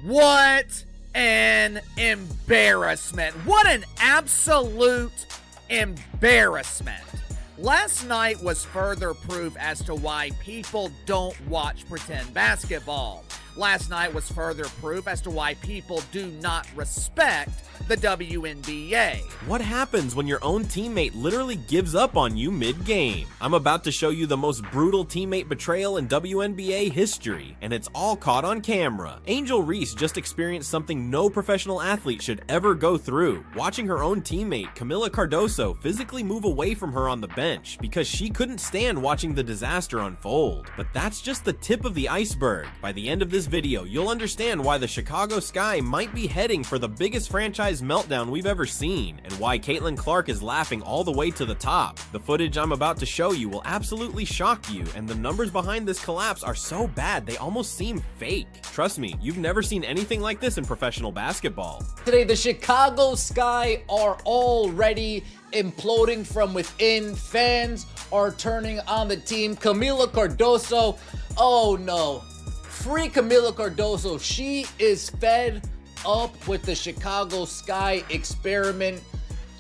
What an embarrassment. What an absolute embarrassment. Last night was further proof as to why people don't watch pretend basketball. Last night was further proof as to why people do not respect the WNBA. What happens when your own teammate literally gives up on you mid-game? I'm about to show you the most brutal teammate betrayal in WNBA history, and it's all caught on camera. Angel Reese just experienced something no professional athlete should ever go through, watching her own teammate, Kamilla Cardoso, physically move away from her on the bench because she couldn't stand watching the disaster unfold. But that's just the tip of the iceberg. By the end of this video, you'll understand why the Chicago Sky might be heading for the biggest franchise meltdown we've ever seen, and why Caitlin Clark is laughing all the way to the top. The footage I'm about to show you will absolutely shock you, and the numbers behind this collapse are so bad they almost seem fake. Trust me, you've never seen anything like this in professional basketball. Today, the Chicago Sky are already imploding from within. Fans are turning on the team. Kamilla Cardoso, oh no. Free Kamilla Cardoso. She is fed up with the Chicago Sky experiment.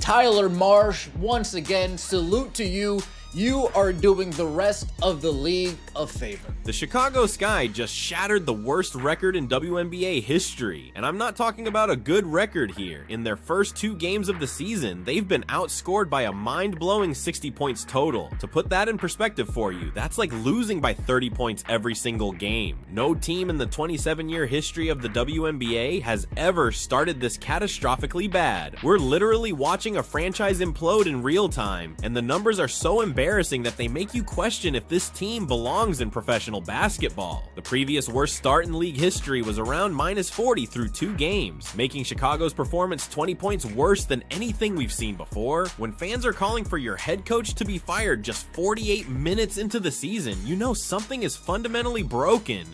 Tyler Marsh, once again, salute to you. You are doing the rest of the league a favor. The Chicago Sky just shattered the worst record in WNBA history, and I'm not talking about a good record here. In their first 2 games of the season, they've been outscored by a mind-blowing 60 points total. To put that in perspective for you, that's like losing by 30 points every single game. No team in the 27-year history of the WNBA has ever started this catastrophically bad. We're literally watching a franchise implode in real time, and the numbers are so embarrassing that they make you question if this team belongs in professional basketball. The previous worst start in league history was around -40 through 2 games, making Chicago's performance 20 points worse than anything we've seen before. When fans are calling for your head coach to be fired just 48 minutes into the season, you know something is fundamentally broken.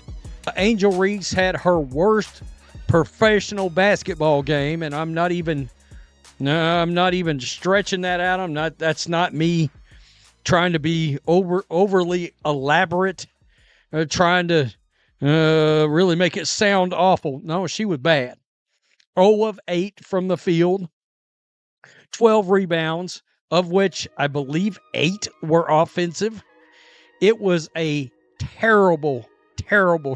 Angel Reese had her worst professional basketball game, and I'm not even stretching that out. That's not me trying to be overly elaborate, trying to really make it sound awful. No, she was bad. 0 of 8 from the field, 12 rebounds, of which I believe 8 were offensive. It was a terrible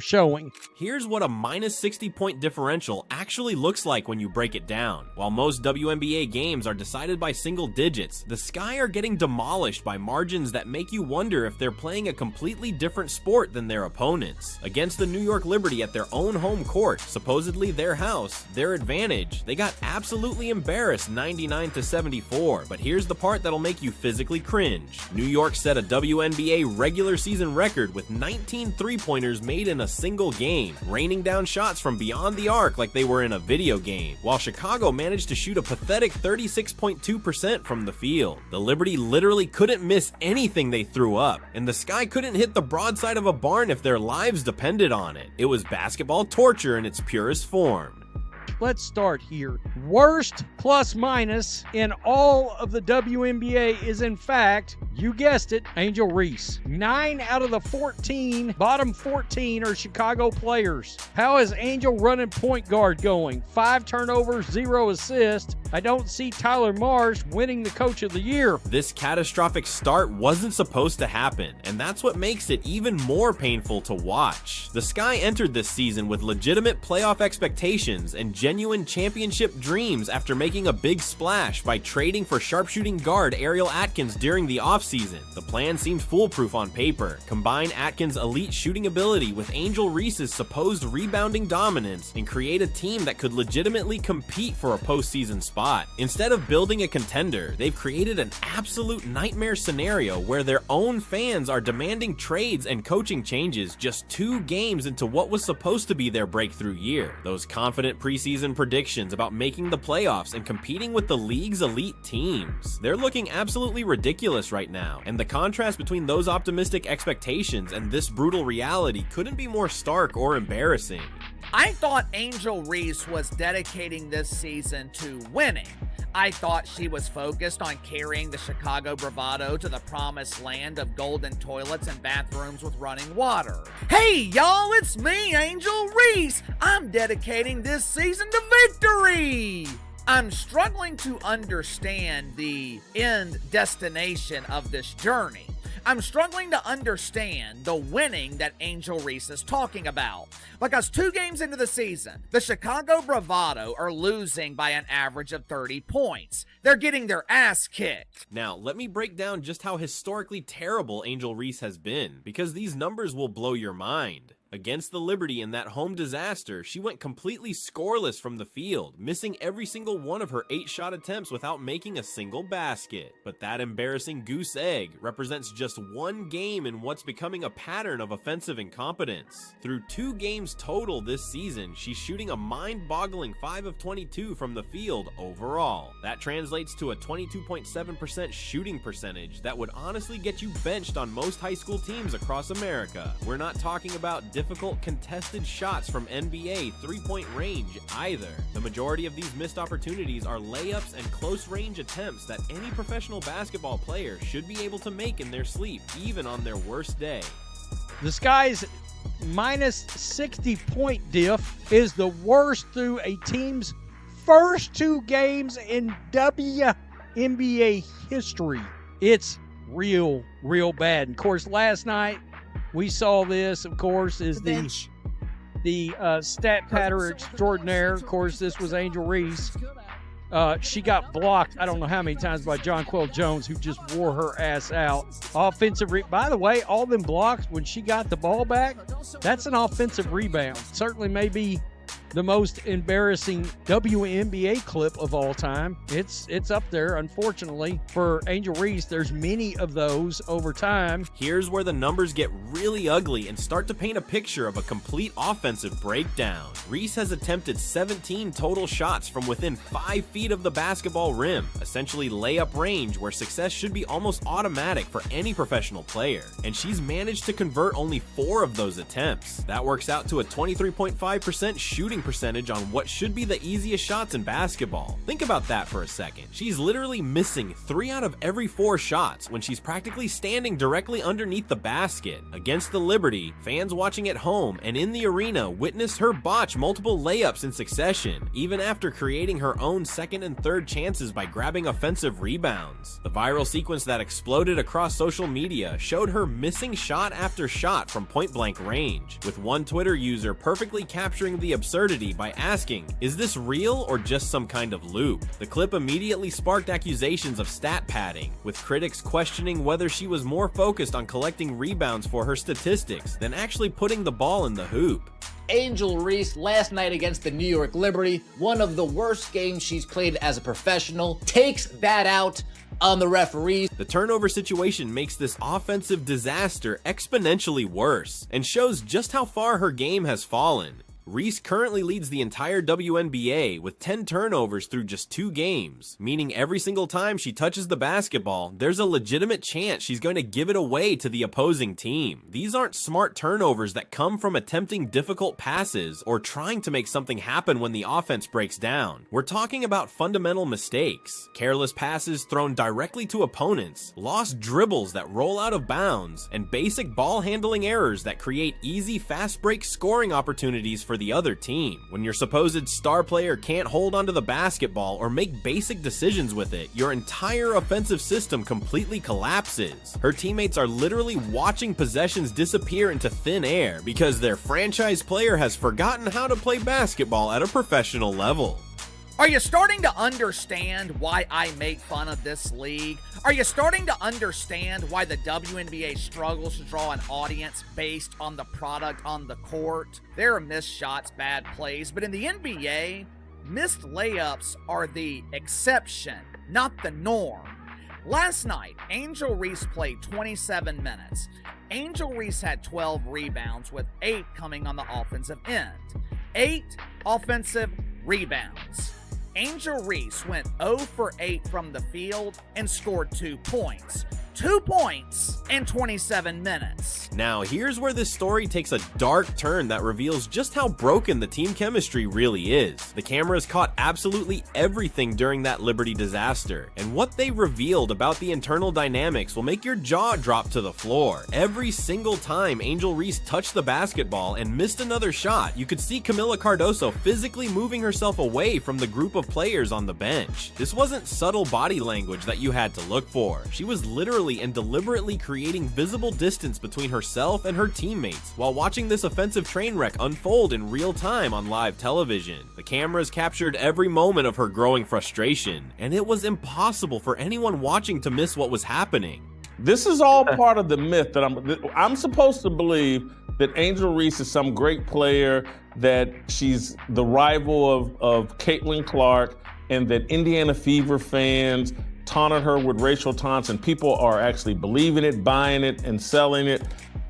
showing. Here's what a -60 point differential actually looks like when you break it down. While most WNBA games are decided by single digits, the Sky are getting demolished by margins that make you wonder if they're playing a completely different sport than their opponents. Against the New York Liberty at their own home court, supposedly their house, their advantage, they got absolutely embarrassed 99-74. But here's the part that'll make you physically cringe. New York set a WNBA regular season record with 19 three-pointers made in a single game, raining down shots from beyond the arc like they were in a video game, while Chicago managed to shoot a pathetic 36.2% from the field. The Liberty literally couldn't miss anything they threw up, and the Sky couldn't hit the broadside of a barn if their lives depended on it. It was basketball torture in its purest form. Let's start here. Worst plus minus in all of the WNBA is, in fact, you guessed it, Angel Reese. 9 out of the 14, bottom 14 are Chicago players. How is Angel running point guard going? 5 turnovers, 0 assists. I don't see Tyler Marsh winning the Coach of the Year. This catastrophic start wasn't supposed to happen, and that's what makes it even more painful to watch. The Sky entered this season with legitimate playoff expectations and genuine championship dreams after making a big splash by trading for sharpshooting guard Ariel Atkins during the offseason. The plan seemed foolproof on paper. Combine Atkins' elite shooting ability with Angel Reese's supposed rebounding dominance and create a team that could legitimately compete for a postseason spot. Instead of building a contender, they've created an absolute nightmare scenario where their own fans are demanding trades and coaching changes just 2 games into what was supposed to be their breakthrough year. Those confident preseason predictions about making the playoffs and competing with the league's elite teams, they're looking absolutely ridiculous right now, and the contrast between those optimistic expectations and this brutal reality couldn't be more stark or embarrassing. I thought Angel Reese was dedicating this season to winning. I thought she was focused on carrying the Chicago bravado to the promised land of golden toilets and bathrooms with running water. Hey y'all, it's me, Angel Reese. I'm dedicating this season to victory. I'm struggling to understand the end destination of this journey. I'm struggling to understand the winning that Angel Reese is talking about. Because 2 games into the season, the Chicago Bravado are losing by an average of 30 points. They're getting their ass kicked. Now, let me break down just how historically terrible Angel Reese has been, because these numbers will blow your mind. Against the Liberty in that home disaster, she went completely scoreless from the field, missing every single one of her 8-shot attempts without making a single basket. But that embarrassing goose egg represents just 1 game in what's becoming a pattern of offensive incompetence. Through 2 games total this season, she's shooting a mind-boggling 5 of 22 from the field overall. That translates to a 22.7% shooting percentage that would honestly get you benched on most high school teams across America. We're not talking about difficult contested shots from NBA 3-point range either. The majority of these missed opportunities are layups and close range attempts that any professional basketball player should be able to make in their sleep, even on their worst day. The Sky's minus 60-point diff is the worst through a team's first 2 games in WNBA history. It's real bad. And of course, last night we saw this, of course, is the stat patter extraordinaire. Of course, this was Angel Reese. She got blocked, I don't know how many times, by Jonquel Jones, who just wore her ass out. By the way, all them blocks, when she got the ball back, that's an offensive rebound. Certainly maybe the most embarrassing WNBA clip of all time. It's up there, unfortunately, for Angel Reese. There's many of those over time. Here's where the numbers get really ugly and start to paint a picture of a complete offensive breakdown. Reese has attempted 17 total shots from within 5 feet of the basketball rim, essentially layup range where success should be almost automatic for any professional player. And she's managed to convert only 4 of those attempts. That works out to a 23.5% shooting percentage on what should be the easiest shots in basketball. Think about that for a second. She's literally missing 3 out of every 4 shots when she's practically standing directly underneath the basket. Against the Liberty, fans watching at home and in the arena witnessed her botch multiple layups in succession, even after creating her own second and third chances by grabbing offensive rebounds. The viral sequence that exploded across social media showed her missing shot after shot from point-blank range, with one Twitter user perfectly capturing the absurdity by asking, "Is this real or just some kind of loop?" The clip immediately sparked accusations of stat padding, with critics questioning whether she was more focused on collecting rebounds for her statistics than actually putting the ball in the hoop. Angel Reese last night against the New York Liberty, one of the worst games she's played as a professional, takes that out on the referees. The turnover situation makes this offensive disaster exponentially worse and shows just how far her game has fallen. Reese currently leads the entire WNBA with 10 turnovers through just 2 games, meaning every single time she touches the basketball, there's a legitimate chance she's going to give it away to the opposing team. These aren't smart turnovers that come from attempting difficult passes or trying to make something happen when the offense breaks down. We're talking about fundamental mistakes, careless passes thrown directly to opponents, lost dribbles that roll out of bounds, and basic ball handling errors that create easy fast break scoring opportunities for the other team. When your supposed star player can't hold onto the basketball or make basic decisions with it, your entire offensive system completely collapses. Her teammates are literally watching possessions disappear into thin air because their franchise player has forgotten how to play basketball at a professional level. Are you starting to understand why I make fun of this league? Are you starting to understand why the WNBA struggles to draw an audience based on the product on the court? There are missed shots, bad plays, but in the NBA, missed layups are the exception, not the norm. Last night, Angel Reese played 27 minutes. Angel Reese had 12 rebounds, with 8 coming on the offensive end. 8 offensive rebounds. Angel Reese went 0 for 8 from the field and scored 2 points. 2 points in 27 minutes. Now, here's where this story takes a dark turn that reveals just how broken the team chemistry really is. The cameras caught absolutely everything during that Liberty disaster, and what they revealed about the internal dynamics will make your jaw drop to the floor. Every single time Angel Reese touched the basketball and missed another shot, you could see Kamilla Cardoso physically moving herself away from the group of players on the bench. This wasn't subtle body language that you had to look for. She was literally and deliberately creating visible distance between herself and her teammates while watching this offensive train wreck unfold in real time on live television. The cameras captured every moment of her growing frustration, and it was impossible for anyone watching to miss what was happening. This is all part of the myth that I'm supposed to believe that Angel Reese is some great player, that she's the rival of Caitlin Clark, and that Indiana Fever fans taunted her with racial taunts, and people are actually believing it, buying it, and selling it.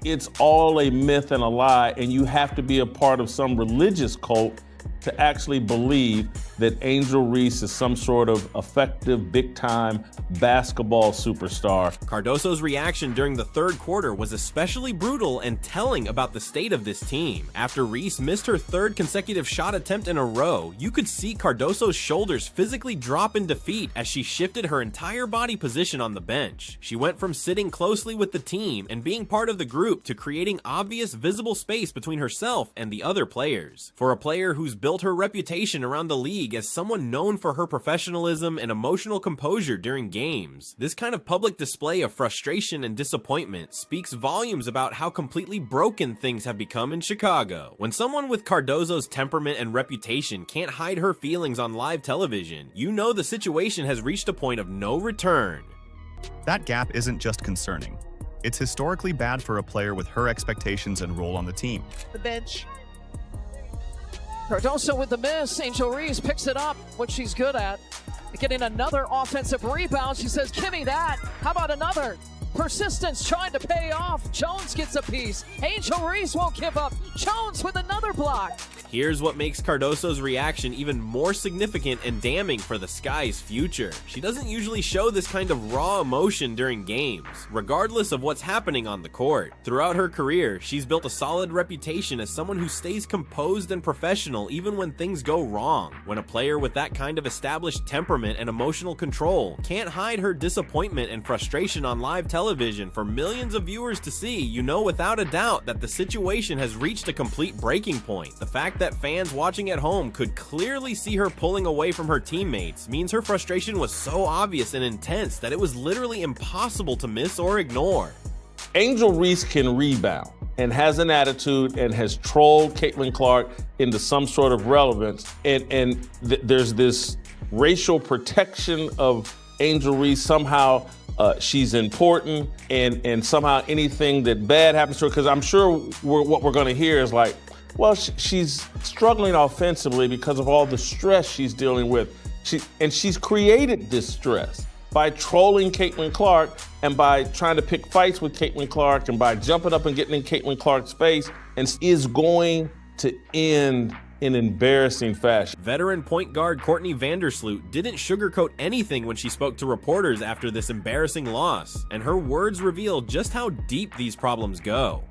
It's all a myth and a lie, and you have to be a part of some religious cult to actually believe that Angel Reese is some sort of effective, big-time basketball superstar. Cardoso's reaction during the third quarter was especially brutal and telling about the state of this team. After Reese missed her third consecutive shot attempt in a row, you could see Cardoso's shoulders physically drop in defeat as she shifted her entire body position on the bench. She went from sitting closely with the team and being part of the group to creating obvious visible space between herself and the other players. For a player who's built her reputation around the league as someone known for her professionalism and emotional composure during games, this kind of public display of frustration and disappointment speaks volumes about how completely broken things have become in Chicago. When someone with Cardoso's temperament and reputation can't hide her feelings on live television, you know the situation has reached a point of no return. That gap isn't just concerning. It's historically bad for a player with her expectations and role on the team. The bench. Cardoso with the miss. Angel Reese picks it up, what she's good at. Getting another offensive rebound. She says, give me that. How about another? Persistence trying to pay off. Jones gets a piece. Angel Reese won't give up. Jones with another block. Here's what makes Cardoso's reaction even more significant and damning for the Sky's future. She doesn't usually show this kind of raw emotion during games, regardless of what's happening on the court. Throughout her career, she's built a solid reputation as someone who stays composed and professional even when things go wrong. When a player with that kind of established temperament and emotional control can't hide her disappointment and frustration on live television for millions of viewers to see, you know without a doubt that the situation has reached a complete breaking point. The fact that fans watching at home could clearly see her pulling away from her teammates means her frustration was so obvious and intense that it was literally impossible to miss or ignore. Angel Reese can rebound and has an attitude and has trolled Caitlin Clark into some sort of relevance. And there's this racial protection of Angel Reese. Somehow she's important, and somehow anything that bad happens to her, because I'm sure what we're going to hear is like, well, she's struggling offensively because of all the stress she's dealing with. She's created this stress by trolling Caitlin Clark and by trying to pick fights with Caitlin Clark and by jumping up and getting in Caitlin Clark's face, and is going to end in embarrassing fashion. Veteran point guard Courtney Vandersloot didn't sugarcoat anything when she spoke to reporters after this embarrassing loss, and her words reveal just how deep these problems go.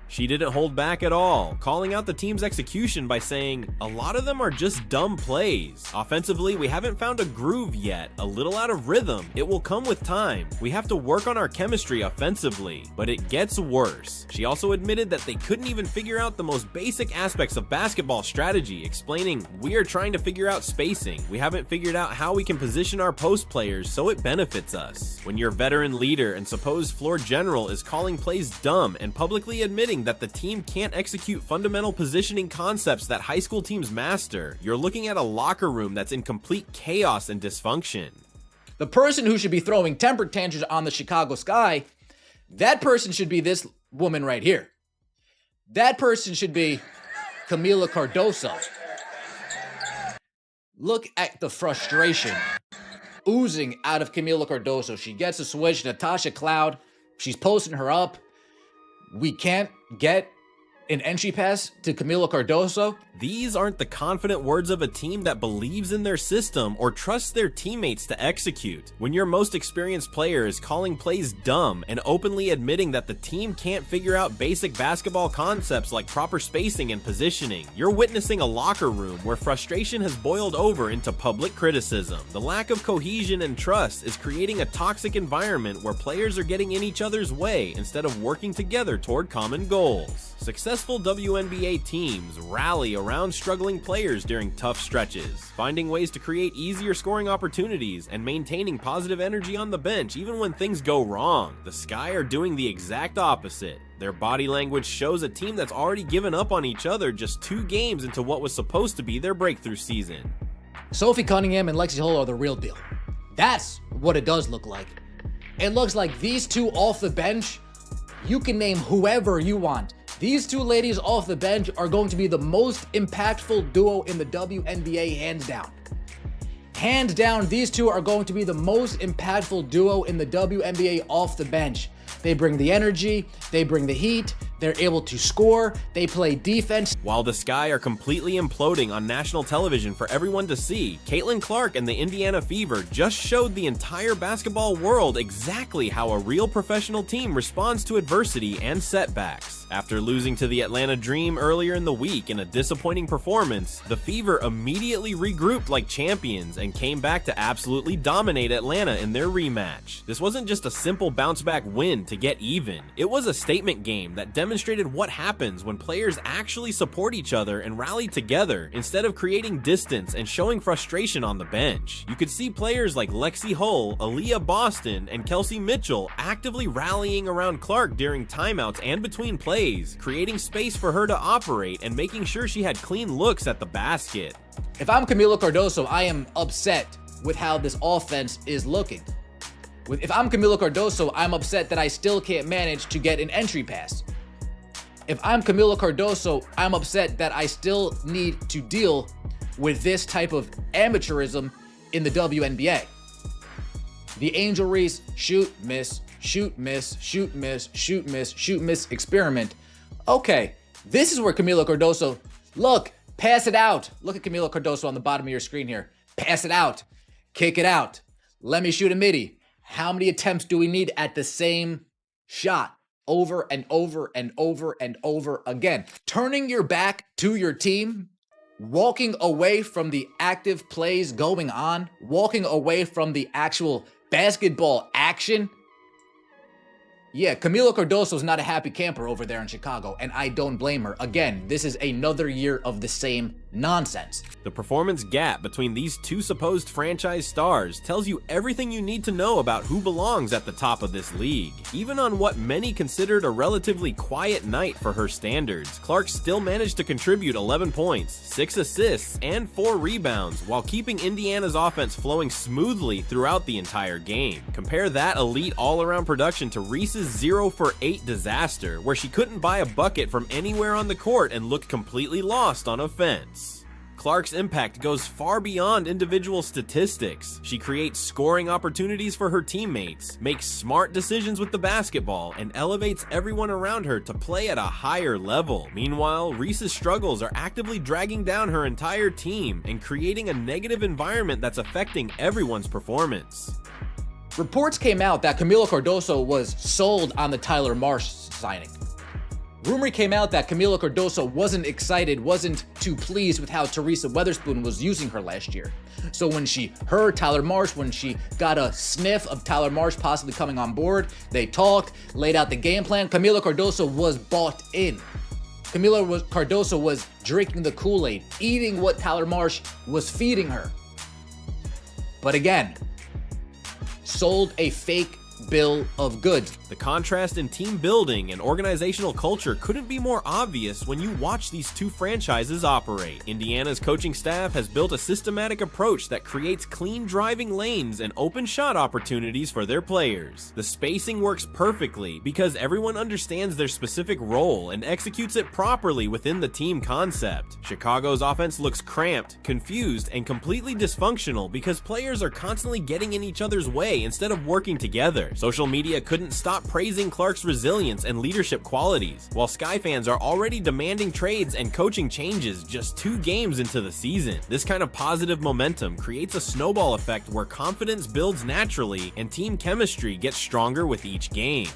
She didn't hold back at all, calling out the team's execution by saying, "A lot of them are just dumb plays. Offensively, we haven't found a groove yet, a little out of rhythm. It will come with time. We have to work on our chemistry offensively, but it gets worse." She also admitted that they couldn't even figure out the most basic aspects of basketball strategy, explaining, "We are trying to figure out spacing. We haven't figured out how we can position our post players so it benefits us." When your veteran leader and supposed floor general is calling plays dumb and publicly admitting that the team can't execute fundamental positioning concepts that high school teams master, you're looking at a locker room that's in complete chaos and dysfunction. The person who should be throwing temper tantrums on the Chicago Sky, that person should be this woman right here. That person should be Kamilla Cardoso. Look at the frustration oozing out of Kamilla Cardoso. She gets a switch, Natasha Cloud, she's posting her up. We can't get an entry pass to Kamilla Cardoso. These aren't the confident words of a team that believes in their system or trusts their teammates to execute. When your most experienced player is calling plays dumb and openly admitting that the team can't figure out basic basketball concepts like proper spacing and positioning, you're witnessing a locker room where frustration has boiled over into public criticism. The lack of cohesion and trust is creating a toxic environment where players are getting in each other's way instead of working together toward common goals. Successful WNBA teams rally around struggling players during tough stretches, finding ways to create easier scoring opportunities and maintaining positive energy on the bench even when things go wrong. The Sky are doing the exact opposite. Their body language shows a team that's already given up on each other just 2 games into what was supposed to be their breakthrough season. Sophie Cunningham and Lexi Hull are the real deal. That's what it does look like. It looks like these two off the bench, you can name whoever you want. These two ladies off the bench are going to be the most impactful duo in the WNBA, hands down. Hands down, these two are going to be the most impactful duo in the WNBA off the bench. They bring the energy, they bring the heat, they're able to score, they play defense. While the Sky are completely imploding on national television for everyone to see, Caitlin Clark and the Indiana Fever just showed the entire basketball world exactly how a real professional team responds to adversity and setbacks. After losing to the Atlanta Dream earlier in the week in a disappointing performance, the Fever immediately regrouped like champions and came back to absolutely dominate Atlanta in their rematch. This wasn't just a simple bounce-back win to get even. It was a statement game that demonstrated what happens when players actually support each other and rally together instead of creating distance and showing frustration on the bench. You could see players like Lexi Hull, Aaliyah Boston, and Kelsey Mitchell actively rallying around Clark during timeouts and between plays, creating space for her to operate and making sure she had clean looks at the basket. If I'm Kamilla Cardoso, I am upset with how this offense is looking. If I'm Kamilla Cardoso, I'm upset that I still can't manage to get an entry pass. If I'm Kamilla Cardoso, I'm upset that I still need to deal with this type of amateurism in the WNBA. The Angel Reese shoot, miss, shoot, miss, shoot, miss, shoot, miss, shoot, miss experiment. Okay, this is where Kamilla Cardoso, look, pass it out. Look at Kamilla Cardoso on the bottom of your screen here. Pass it out, kick it out. Let me shoot a midi. How many attempts do we need at the same shot? Over and over and over and over again. Turning your back to your team, walking away from the active plays going on, walking away from the actual basketball action. Yeah, Kamilla Cardoso is not a happy camper over there in Chicago, and I don't blame her. Again, this is another year of the same nonsense. The performance gap between these two supposed franchise stars tells you everything you need to know about who belongs at the top of this league. Even on what many considered a relatively quiet night for her standards, Clark still managed to contribute 11 points, 6 assists, and 4 rebounds while keeping Indiana's offense flowing smoothly throughout the entire game. Compare that elite all-around production to Reese's 0 for 8 disaster, where she couldn't buy a bucket from anywhere on the court and looked completely lost on offense. Clark's impact goes far beyond individual statistics. She creates scoring opportunities for her teammates, makes smart decisions with the basketball, and elevates everyone around her to play at a higher level. Meanwhile, Reese's struggles are actively dragging down her entire team and creating a negative environment that's affecting everyone's performance. Reports came out that Kamilla Cardoso was sold on the Tyler Marsh signing. Rumor came out that Kamilla Cardoso wasn't excited, wasn't too pleased with how Teresa Weatherspoon was using her last year. So when she heard Tyler Marsh, when she got a sniff of Tyler Marsh possibly coming on board, they talked, laid out the game plan. Kamilla Cardoso was bought in. Kamilla Cardoso was drinking the Kool-Aid, eating what Tyler Marsh was feeding her. But again, sold a fake bill of goods. The contrast in team building and organizational culture couldn't be more obvious when you watch these two franchises operate. Indiana's coaching staff has built a systematic approach that creates clean driving lanes and open shot opportunities for their players. The spacing works perfectly because everyone understands their specific role and executes it properly within the team concept. Chicago's offense looks cramped, confused, and completely dysfunctional because players are constantly getting in each other's way instead of working together. together. Social media couldn't stop praising Clark's resilience and leadership qualities, while Sky fans are already demanding trades and coaching changes just 2 games into the season. This kind of positive momentum creates a snowball effect where confidence builds naturally and team chemistry gets stronger with each game.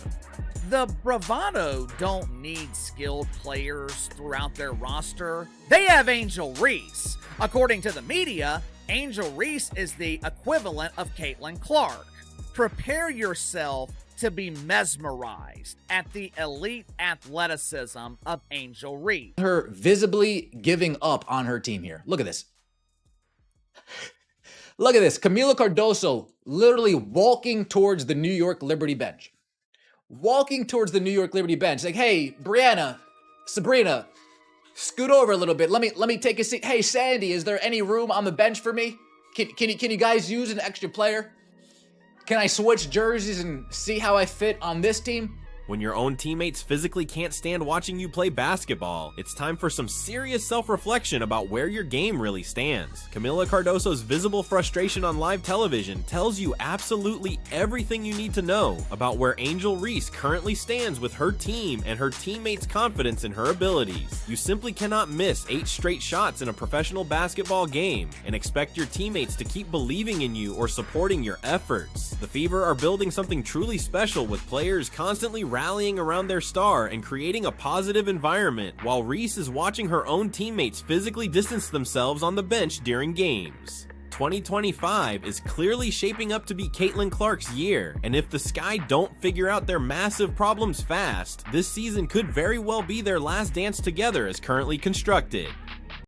The Bravado don't need skilled players throughout their roster. They have Angel Reese. According to the media, Angel Reese is the equivalent of Caitlin Clark. Prepare yourself to be mesmerized at the elite athleticism of Angel Reese. Her visibly giving up on her team here. Look at this. Look at this. Kamilla Cardoso literally walking towards the New York Liberty bench. Walking towards the New York Liberty bench. Like, hey, Brianna, Sabrina, scoot over a little bit. Let me take a seat. Hey, Sandy, is there any room on the bench for me? Can you guys use an extra player? Can I switch jerseys and see how I fit on this team? When your own teammates physically can't stand watching you play basketball, it's time for some serious self-reflection about where your game really stands. Kamilla Cardoso's visible frustration on live television tells you absolutely everything you need to know about where Angel Reese currently stands with her team and her teammates' confidence in her abilities. You simply cannot miss 8 straight shots in a professional basketball game and expect your teammates to keep believing in you or supporting your efforts. The Fever are building something truly special with players constantly rallying around their star and creating a positive environment, while Reese is watching her own teammates physically distance themselves on the bench during games. 2025 is clearly shaping up to be Caitlin Clark's year, and if the Sky don't figure out their massive problems fast, this season could very well be their last dance together as currently constructed.